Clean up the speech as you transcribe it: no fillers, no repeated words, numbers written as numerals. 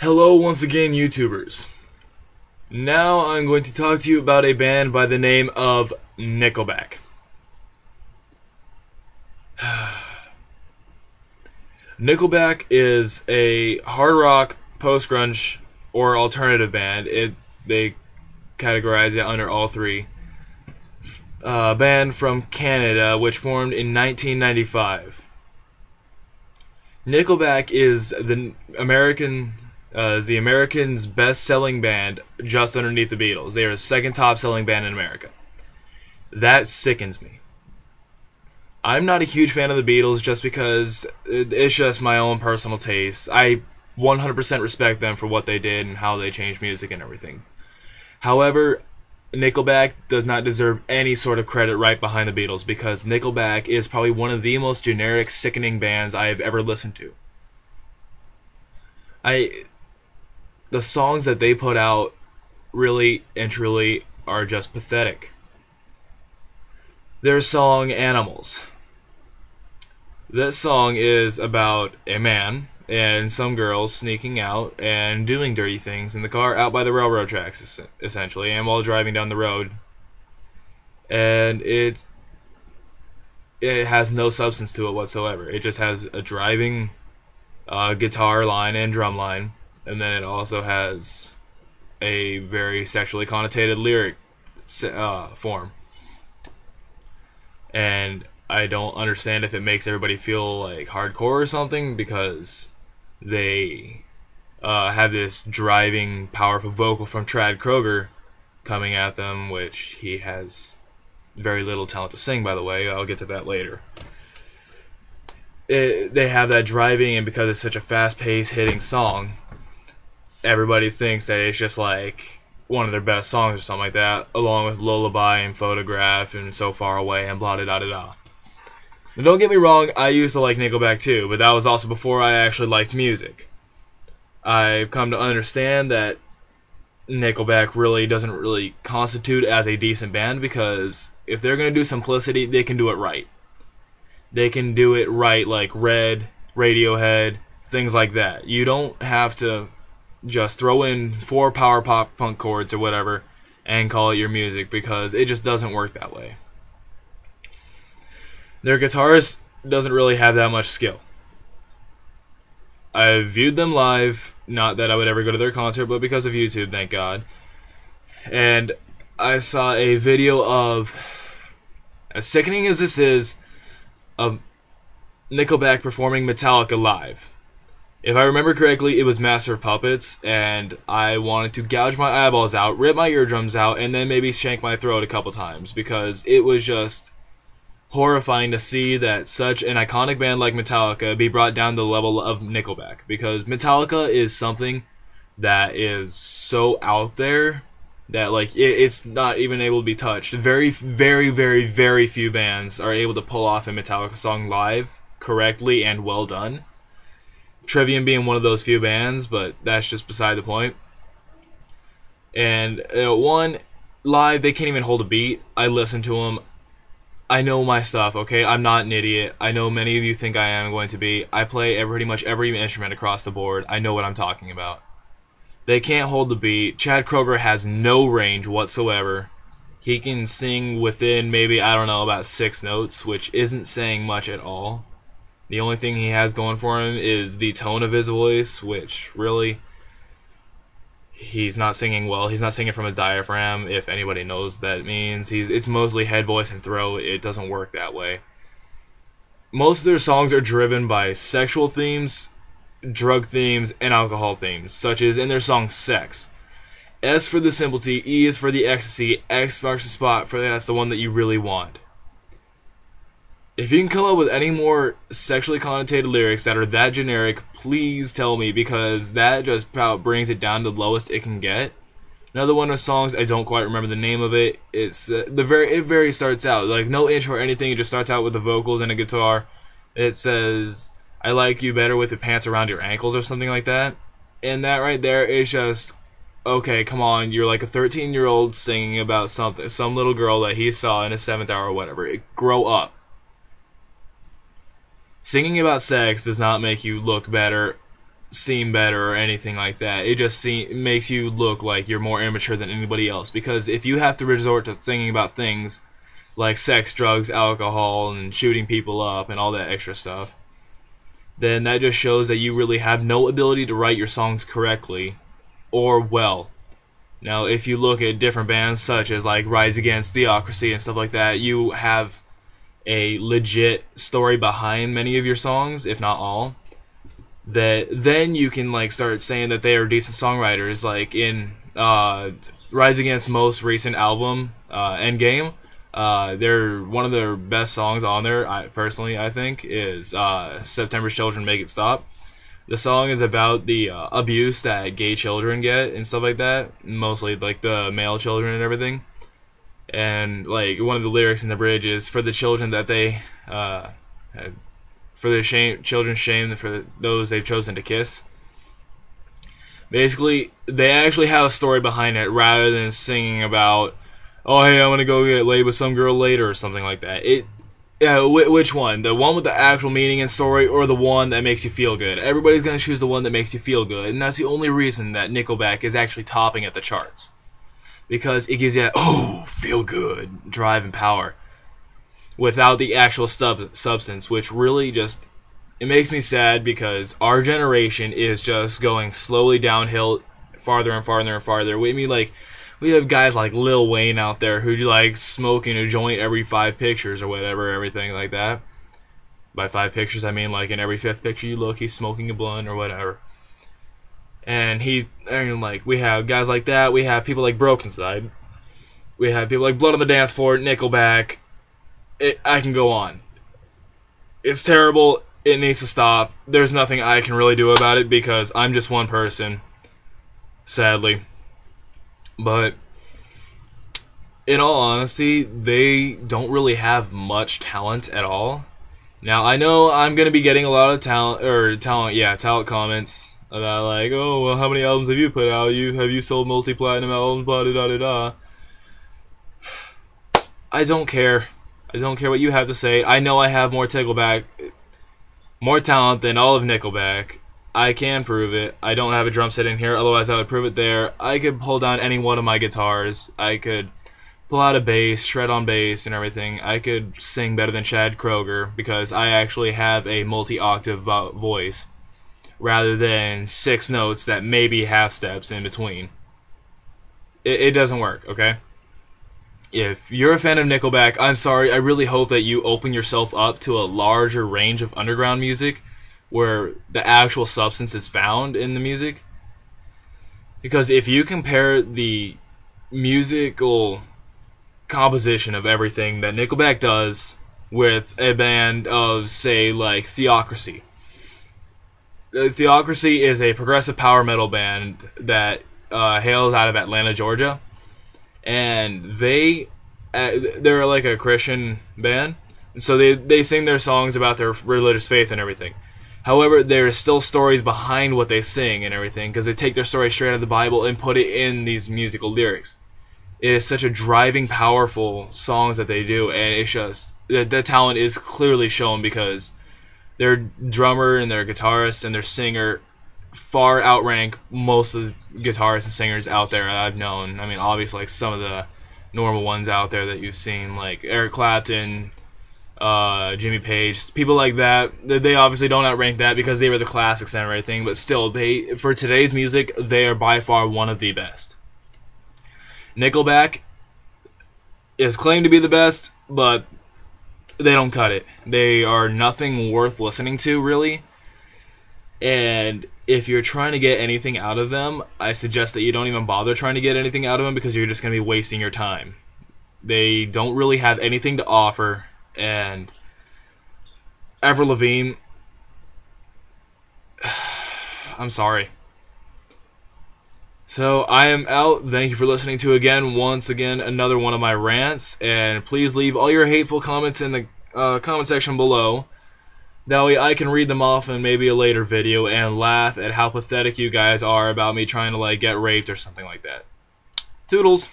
Hello once again, YouTubers. Now I'm going to talk to you about a band by the name of Nickelback. Nickelback is a hard rock, post-grunge, or alternative band. They categorize it under all three. Band from Canada, which formed in 1995. Nickelback is the Americans' best-selling band, just underneath the Beatles. They are the second top-selling band in America. That sickens me. I'm not a huge fan of the Beatles just because it's just my own personal taste. I 100% respect them for what they did and how they changed music and everything. However, Nickelback does not deserve any sort of credit right behind the Beatles because Nickelback is probably one of the most generic, sickening bands I have ever listened to. The songs that they put out really and truly are just pathetic. Their song, Animals. That song is about a man and some girls sneaking out and doing dirty things in the car out by the railroad tracks, essentially, and while driving down the road. And it has no substance to it whatsoever. It just has a driving guitar line and drum line, and then it also has a very sexually connotated lyric form. And I don't understand if it makes everybody feel like hardcore or something, because they have this driving, powerful vocal from Chad Kroeger coming at them, which he has very little talent to sing, by the way. I'll get to that later. They have that driving, and because it's such a fast-paced, hitting song, everybody thinks that it's just like one of their best songs or something like that, along with Lullaby and Photograph and So Far Away and blah da da da da. Now, don't get me wrong, I used to like Nickelback too, but that was also before I actually liked music. I've come to understand that Nickelback really doesn't really constitute as a decent band, because if they're going to do simplicity, they can do it right. They can do it right like Red, Radiohead, things like that. You don't have to just throw in 4 power pop punk chords or whatever and call it your music, because it just doesn't work that way. Their guitarist doesn't really have that much skill. I've viewed them live, not that I would ever go to their concert, but because of YouTube, thank God. And I saw a video of, as sickening as this is, of Nickelback performing Metallica live. If I remember correctly, it was Master of Puppets, and I wanted to gouge my eyeballs out, rip my eardrums out, and then maybe shank my throat a couple times, because it was just horrifying to see that such an iconic band like Metallica be brought down to the level of Nickelback, because Metallica is something that is so out there that it's not even able to be touched. Very, very, very, very few bands are able to pull off a Metallica song live correctly and well done. Trivium being one of those few bands, but that's just beside the point. And one, live, they can't even hold a beat. I listen to them. I know my stuff, okay? I'm not an idiot. I know many of you think I am going to be. I play pretty much every instrument across the board. I know what I'm talking about. They can't hold the beat. Chad Kroeger has no range whatsoever. He can sing within maybe, I don't know, about 6 notes, which isn't saying much at all. The only thing he has going for him is the tone of his voice, which really, he's not singing well. He's not singing from his diaphragm, if anybody knows what that means. It's mostly head, voice, and throat. It doesn't work that way. Most of their songs are driven by sexual themes, drug themes, and alcohol themes, such as in their song Sex. S for the simplicity, E is for the ecstasy, X marks the spot for that's the one that you really want. If you can come up with any more sexually connotated lyrics that are that generic, please tell me, because that just about brings it down to the lowest it can get. Another one of the songs, I don't quite remember the name of it. It's it very starts out like no intro or anything. It just starts out with the vocals and a guitar. It says, "I like you better with the pants around your ankles" or something like that. And that right there is just, okay, come on. You're like a 13-year-old singing about something, some little girl that he saw in his 7th hour or whatever. Grow up. Singing about sex does not make you look better seem better or anything like that. It just makes you look like you're more immature than anybody else. Because if you have to resort to singing about things like sex, drugs, alcohol, and shooting people up and all that extra stuff, then that just shows that you really have no ability to write your songs correctly or well. Now, if you look at different bands such as like Rise Against, Theocracy, and stuff like that, you have a legit story behind many of your songs, if not all. That then you can like start saying that they are decent songwriters. Like in Rise Against's most recent album, Endgame, they're one of their best songs on there. I think is September's Children Make It Stop. The song is about the abuse that gay children get and stuff like that, mostly like the male children and everything. And like one of the lyrics in the bridge is for the children that they for the children's shame for those they've chosen to kiss. Basically, they actually have a story behind it rather than singing about, oh hey, I'm gonna go get laid with some girl later or something like that. Which one? The one with the actual meaning and story, or the one that makes you feel good? Everybody's gonna choose the one that makes you feel good, and that's the only reason that Nickelback is actually topping at the charts, because it gives you that feel good drive and power, without the actual substance, which really just it makes me sad because our generation is just going slowly downhill, farther and farther and farther. We have guys like Lil Wayne out there who like smoking a joint every 5 pictures or whatever, everything like that. By 5 pictures, I mean like in every 5th picture you look, he's smoking a blunt or whatever. And we have guys like that. We have people like Broken Side. We have people like Blood on the Dance Floor, Nickelback. I can go on. It's terrible. It needs to stop. There's nothing I can really do about it because I'm just one person, sadly. But in all honesty, they don't really have much talent at all. Now, I know I'm going to be getting a lot of talent comments about like, oh, well, how many albums have you put out? Have you sold multi-platinum albums? Blah, da, da, da. I don't care. I don't care what you have to say. I know I have more talent than all of Nickelback. I can prove it. I don't have a drum set in here, otherwise I would prove it there. I could pull down any one of my guitars. I could pull out a bass, shred on bass and everything. I could sing better than Chad Kroeger because I actually have a multi-octave voice rather than 6 notes that maybe half steps in between. It doesn't work, okay? If you're a fan of Nickelback, I'm sorry. I really hope that you open yourself up to a larger range of underground music where the actual substance is found in the music. Because if you compare the musical composition of everything that Nickelback does with a band of, say, like Theocracy. Theocracy is a progressive power metal band that hails out of Atlanta, Georgia. And they're like a Christian band. And so they sing their songs about their religious faith and everything. However, there are still stories behind what they sing and everything, because they take their story straight out of the Bible and put it in these musical lyrics. It is such a driving, powerful songs that they do, and it's just the talent is clearly shown because their drummer and their guitarist and their singer far outrank most of the guitarists and singers out there I've known. I mean, obviously, like some of the normal ones out there that you've seen, like Eric Clapton, Jimmy Page, people like that. They obviously don't outrank that because they were the classics and everything, but still, for today's music, they are by far one of the best. Nickelback is claimed to be the best, but they don't cut it. They are nothing worth listening to, really. And if you're trying to get anything out of them, I suggest that you don't even bother trying to get anything out of them because you're just going to be wasting your time. They don't really have anything to offer. And Avril Lavigne, I'm sorry. So I am out. Thank you for listening to once again another one of my rants, and please leave all your hateful comments in the comment section below. That way I can read them off in maybe a later video and laugh at how pathetic you guys are about me trying to like get raped or something like that. Toodles.